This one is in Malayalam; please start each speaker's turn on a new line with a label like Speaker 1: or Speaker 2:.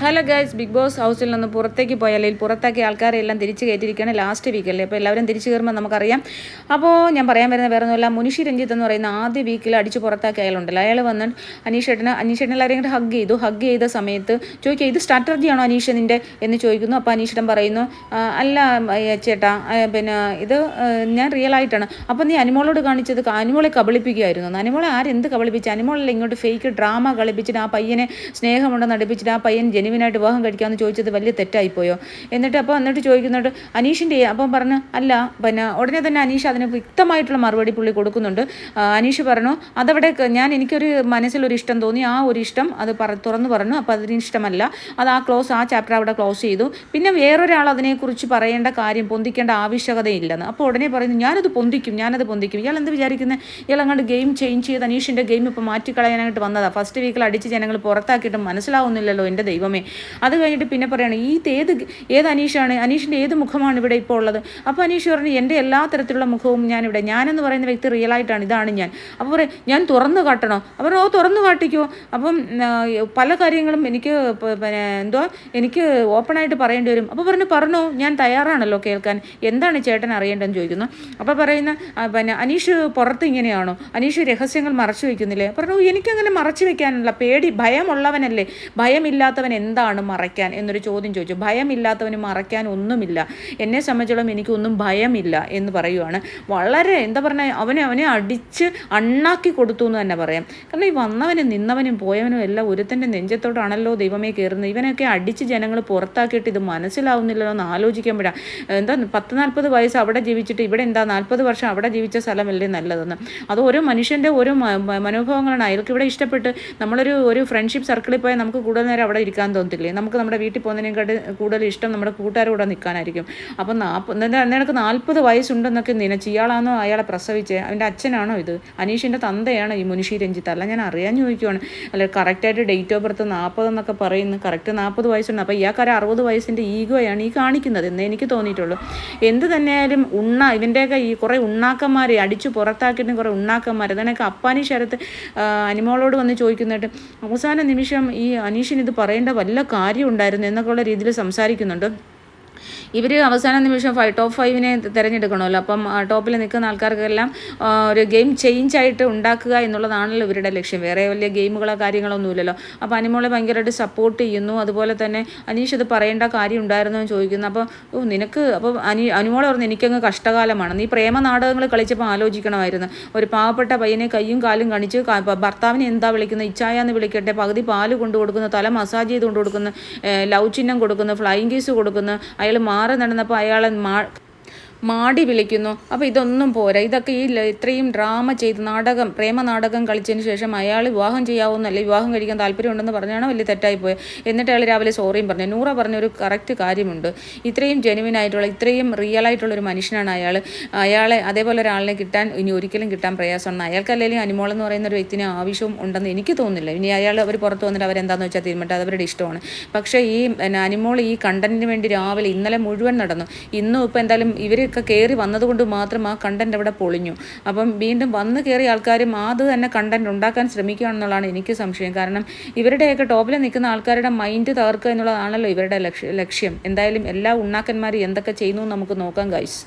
Speaker 1: ഹലോ ഗൈസ്, ബിഗ് ബോസ് ഹൗസിൽ നിന്ന് പുറത്തേക്ക് പോയ അല്ലെങ്കിൽ പുറത്താക്കിയ ആൾക്കാരെ എല്ലാം തിരിച്ച് കയറ്റിയിരിക്കുകയാണ് ലാസ്റ്റ് വീക്കല്ലേ. അപ്പോൾ എല്ലാവരും തിരിച്ചു കയറുമ്പോൾ നമുക്കറിയാം. അപ്പോൾ ഞാൻ പറയാൻ വരുന്ന വേറെ ഒന്നുമില്ല, മുനിഷി രഞ്ജിത്ത് എന്ന് പറയുന്ന ആദ്യ വീക്കിൽ അടിച്ച് പുറത്താക്കിയ അയാളുണ്ടല്ലോ. അയാൾ വന്ന് അനീഷേട്ടനെ എല്ലാവരെയും കൂടെ ഹഗ് ചെയ്ത സമയത്ത് ചോദിക്കുക, ഇത് സ്ട്രാറ്റജിയാണോ അനീഷ് നിൻ്റെ എന്ന് ചോദിക്കുന്നു. അപ്പോൾ അനീഷേട്ടൻ പറയുന്നു, അല്ല ചേട്ടാ, പിന്നെ ഇത് ഞാൻ റിയൽ ആയിട്ടാണ്. അപ്പോൾ നീ അനിമോളോട് കാണിച്ചത് അനിമോളെ കബളിപ്പിക്കുകയായിരുന്നു. അനിമോളെ ആരെന്ത് കബളിപ്പിച്ച്? അനിമോളല്ല ഇങ്ങോട്ട് ഫേക്ക് ഡ്രാമ കളിപ്പിച്ചിട്ട് ആ പയ്യനെ സ്നേഹമുണ്ടെന്ന് അടുപ്പിച്ചിട്ട് ആ പയ്യൻ ജെനുവിനായിട്ട് വിവാഹം കഴിക്കാമെന്ന് ചോദിച്ചത് വലിയ തെറ്റായിപ്പോയോ? എന്നിട്ട് ചോദിക്കുന്നുണ്ട് അനീഷിൻ്റെ. അപ്പം പറഞ്ഞു അല്ല, പിന്നെ ഉടനെ തന്നെ അനീഷ് അതിന് വ്യക്തമായിട്ടുള്ള മറുപടി പുള്ളി കൊടുക്കുന്നുണ്ട്. അനീഷ് പറഞ്ഞു അതവിടെ എനിക്കൊരു മനസ്സിലൊരു ഇഷ്ടം തോന്നി, ആ ഒരു ഇഷ്ടം അത് തുറന്നു പറഞ്ഞു. അപ്പോൾ അതിന് ഇഷ്ടമല്ല, അത് ആ ചാപ്റ്റർ അവിടെ ക്ലോസ് ചെയ്തു. പിന്നെ വേറൊരാൾ അതിനെക്കുറിച്ച് പറയേണ്ട കാര്യം പൊന്തിക്കേണ്ട ആവശ്യകതയില്ലെന്ന്. അപ്പോൾ ഉടനെ പറയുന്നു ഞാനത് പൊന്തിക്കും. ഇയാൾ എന്ത് വിചാരിക്കുന്നത്? ഇയാൾ അങ്ങോട്ട് ഗെയിം ചേഞ്ച് ചെയ്ത് അനീഷിൻ്റെ ഗെയിം ഇപ്പോൾ മാറ്റിക്കളയാനായിട്ട് വന്നതാണ്. ഫസ്റ്റ് വീക്കിൽ അടിച്ച് ജനങ്ങൾ പുറത്താക്കിയിട്ട് മനസ്സിലാവുന്നില്ലല്ലോ എൻ്റെ ദൈവമേ. അത് കഴിഞ്ഞിട്ട് പിന്നെ പറയുകയാണ് ഏത് അനീഷാണ്, അനീഷിൻ്റെ ഏത് മുഖമാണ് ഇവിടെ ഇപ്പോൾ ഉള്ളത്? അപ്പോൾ അനീഷ് പറഞ്ഞു എൻ്റെ എല്ലാ തരത്തിലുള്ള മുഖവും ഞാനിവിടെ, ഞാനെന്ന് പറയുന്ന വ്യക്തി റിയലായിട്ടാണ്, ഇതാണ് ഞാൻ. അപ്പോൾ പറയും ഞാൻ തുറന്നു കാട്ടണോ? അപ്പോൾ തുറന്നു കാട്ടിക്കോ. അപ്പം പല കാര്യങ്ങളും എനിക്ക് എനിക്ക് ഓപ്പണായിട്ട് പറയേണ്ടി വരും. അപ്പോൾ പറഞ്ഞോ, ഞാൻ തയ്യാറാണല്ലോ കേൾക്കാൻ, എന്താണ് ചേട്ടൻ അറിയേണ്ടതെന്ന് ചോദിക്കുന്നു. അപ്പോൾ പറയുന്ന പിന്നെ അനീഷ് പുറത്ത് ഇങ്ങനെയാണോ? അനീഷ് രഹസ്യങ്ങൾ മറച്ചു വയ്ക്കുന്നില്ലേ? പറഞ്ഞു എനിക്കങ്ങനെ മറച്ചു വെക്കാനുള്ള ഭയമുള്ളവനല്ലേ. ഭയമില്ലാത്തവൻ എന്താണ് മറയ്ക്കാൻ എന്നൊരു ചോദ്യം ചോദിച്ചു. ഭയമില്ലാത്തവന് മറയ്ക്കാൻ ഒന്നുമില്ല. എന്നെ സംബന്ധിച്ചോളം എനിക്കൊന്നും ഭയമില്ല എന്ന് പറയുവാണ്. വളരെ അവനെ അടിച്ച് അണ്ണാക്കി കൊടുത്തു എന്ന് തന്നെ പറയാം. കാരണം ഈ വന്നവനും നിന്നവനും പോയവനും എല്ലാം ഒരുത്തൻ്റെ നെഞ്ചത്തോട്ടാണല്ലോ ദൈവമേ കയറുന്നത്. ഇവനൊക്കെ അടിച്ച് ജനങ്ങൾ പുറത്താക്കിയിട്ട് ഇത് മനസ്സിലാവുന്നില്ലല്ലോ എന്ന് ആലോചിക്കുമ്പോഴാണ്. 40 വയസ്സ് അവിടെ ജീവിച്ചിട്ട് ഇവിടെ 40 വർഷം അവിടെ ജീവിച്ച സ്ഥലമല്ലേ നല്ലതെന്ന്. അത് ഓരോ മനുഷ്യൻ്റെ ഓരോ മനോഭാവങ്ങളാണ്. അയാൾക്ക് ഇവിടെ ഇഷ്ടപ്പെട്ട് നമ്മളൊരു ഫ്രണ്ട്ഷിപ്പ് സർക്കിളിൽ പോയാൽ നമുക്ക് കൂടുതൽ നേരം അവിടെ ഇരിക്കാൻ തോന്നത്തില്ലേ? നമുക്ക് നമ്മുടെ വീട്ടിൽ പോകുന്നതിനെക്കാട്ട് കൂടുതൽ ഇഷ്ടം നമ്മുടെ കൂട്ടുകാരോടെ നിൽക്കാനായിരിക്കും. അപ്പം നിനക്ക് 40 വയസ്സുണ്ടെന്നൊക്കെ നിനച്ച് ഇയാളാണോ അയാളെ പ്രസവിച്ചത്? അവൻ്റെ അച്ഛനാണോ ഇത്? അനീഷിൻ്റെ തന്തയാണ് ഈ മുനിഷി രഞ്ജിത്ത്. അല്ല, ഞാൻ അറിയാൻ ചോദിക്കുവാണ്. അല്ല, കറക്റ്റായിട്ട് ഡേറ്റ് ഓഫ് ബർത്ത് 40 എന്നൊക്കെ പറയുന്നു. കറക്റ്റ് 40 വയസ്സുണ്ട്. അപ്പോൾ ഇയാൾക്കാരെ 60 വയസ്സിൻ്റെ ഈഗോയാണ് ഈ കാണിക്കുന്നത് എന്നേ എനിക്ക് തോന്നിയിട്ടുള്ളൂ. എന്ത് തന്നെയായാലും ഇവൻ്റെയൊക്കെ ഈ കുറേ ഉണ്ണാക്കന്മാരെ അടിച്ചു പുറത്താക്കിയിട്ടും കുറേ ഉണ്ണാക്കന്മാർ അതിനൊക്കെ അപ്പാനി ശരത്ത് അനിമോളോട് വന്ന് ചോദിക്കുന്നിട്ട് അവസാന നിമിഷം ഈ അനീഷിന് ഇത് പറയേണ്ട വല്ല കാര്യം ഉണ്ടായിരുന്നു എന്നൊക്കെയുള്ള രീതിയിൽ സംസാരിക്കുന്നുണ്ട്. ഇവർ അവസാന നിമിഷം ടോപ്പ് 5നെ തിരഞ്ഞെടുക്കണമല്ലോ. അപ്പം ടോപ്പിൽ നിൽക്കുന്ന ആൾക്കാർക്കെല്ലാം ഒരു ഗെയിം ചേഞ്ച് ആയിട്ട് ഉണ്ടാക്കുക എന്നുള്ളതാണല്ലോ ഇവരുടെ ലക്ഷ്യം. വേറെ വലിയ ഗെയിമുകളോ കാര്യങ്ങളൊന്നുമില്ലല്ലോ. അപ്പോൾ അനിമോളെ ഭയങ്കരമായിട്ട് സപ്പോർട്ട് ചെയ്യുന്നു. അതുപോലെ തന്നെ അനീഷ് ഇത് പറയേണ്ട കാര്യം ഉണ്ടായിരുന്നു എന്ന് ചോദിക്കുന്നു. അപ്പോൾ നിനക്ക് അപ്പോൾ അനിമോളെ പറഞ്ഞു എനിക്കങ്ങ് കഷ്ടകാലമാണ്. നീ പ്രേമ നാടകങ്ങൾ കളിച്ചപ്പോൾ ആലോചിക്കണമായിരുന്നു. ഒരു പാവപ്പെട്ട പയ്യനെ കയ്യും കാലും കാണിച്ച് ഭർത്താവിനെ എന്താ വിളിക്കുന്നത്, ഇച്ചായ എന്ന് വിളിക്കട്ടെ, പകുതി പാല് കൊണ്ടു കൊടുക്കുന്നു, തല മസാജ് ചെയ്ത് കൊണ്ട് കൊടുക്കുന്നു, ലവ് ചിഹ്നം കൊടുക്കുന്നു, ഫ്ലൈയിങ് കേസ് കൊടുക്കുന്നു, അയാൾ മാറി നടന്നപ്പോൾ അയാളെ മാടി വിളിക്കുന്നു. അപ്പോൾ ഇതൊന്നും പോരാ. ഇതൊക്കെ ഇത്രയും ഡ്രാമ ചെയ്ത് പ്രേമ നാടകം കളിച്ചതിന് ശേഷം അയാൾ വിവാഹം ചെയ്യാവുന്നല്ല, വിവാഹം കഴിക്കാൻ താല്പര്യമുണ്ടെന്ന് പറഞ്ഞാണ് വലിയ തെറ്റായിപ്പോയത്. എന്നിട്ട് അയാൾ രാവിലെ സോറിയും പറഞ്ഞു. നൂറ പറഞ്ഞൊരു കറക്റ്റ് കാര്യമുണ്ട്. ഇത്രയും ജെനുവിൻ ആയിട്ടുള്ള ഇത്രയും റിയൽ ആയിട്ടുള്ളൊരു മനുഷ്യനാണ് അയാളെ അതേപോലെ ഒരാളിനെ കിട്ടാൻ ഇനി ഒരിക്കലും കിട്ടാൻ പ്രയാസമാണ്. അയാൾക്കല്ലെങ്കിൽ അനിമോളെന്ന് പറയുന്ന ഒരു വ്യക്തിന് ആവശ്യവും ഉണ്ടെന്ന് എനിക്ക് തോന്നുന്നില്ല. ഇനി അവർ പുറത്ത് വന്നിട്ട് അവരെന്താണെന്ന് വെച്ചാൽ തീരുമാനിട്ട് അത് അവരുടെ ഇഷ്ടമാണ്. പക്ഷേ ഈ അനിമോൾ ഈ കണ്ടന്റിന് വേണ്ടി രാവിലെ ഇന്നലെ മുഴുവൻ നടന്നു. ഇന്നും ഇപ്പോൾ എന്തായാലും ഇവർ കയറി വന്നതുകൊണ്ട് മാത്രം ആ കണ്ടന്റ് അവിടെ പൊളിഞ്ഞു. അപ്പം വീണ്ടും വന്ന് കയറിയ ആൾക്കാരും അത് തന്നെ കണ്ടന്റ് ഉണ്ടാക്കാൻ ശ്രമിക്കുകയാണെന്നുള്ളതാണ് എനിക്ക് സംശയം. കാരണം ഇവരുടെയൊക്കെ ടോപ്പിൽ നിൽക്കുന്ന ആൾക്കാരുടെ മൈൻഡ് തകർക്കുക എന്നുള്ളതാണല്ലോ ഇവരുടെ ലക്ഷ്യം. എന്തായാലും എല്ലാ ഉണ്ണാക്കന്മാരും എന്തൊക്കെ ചെയ്യുന്നു നമുക്ക് നോക്കാം ഗൈസ്.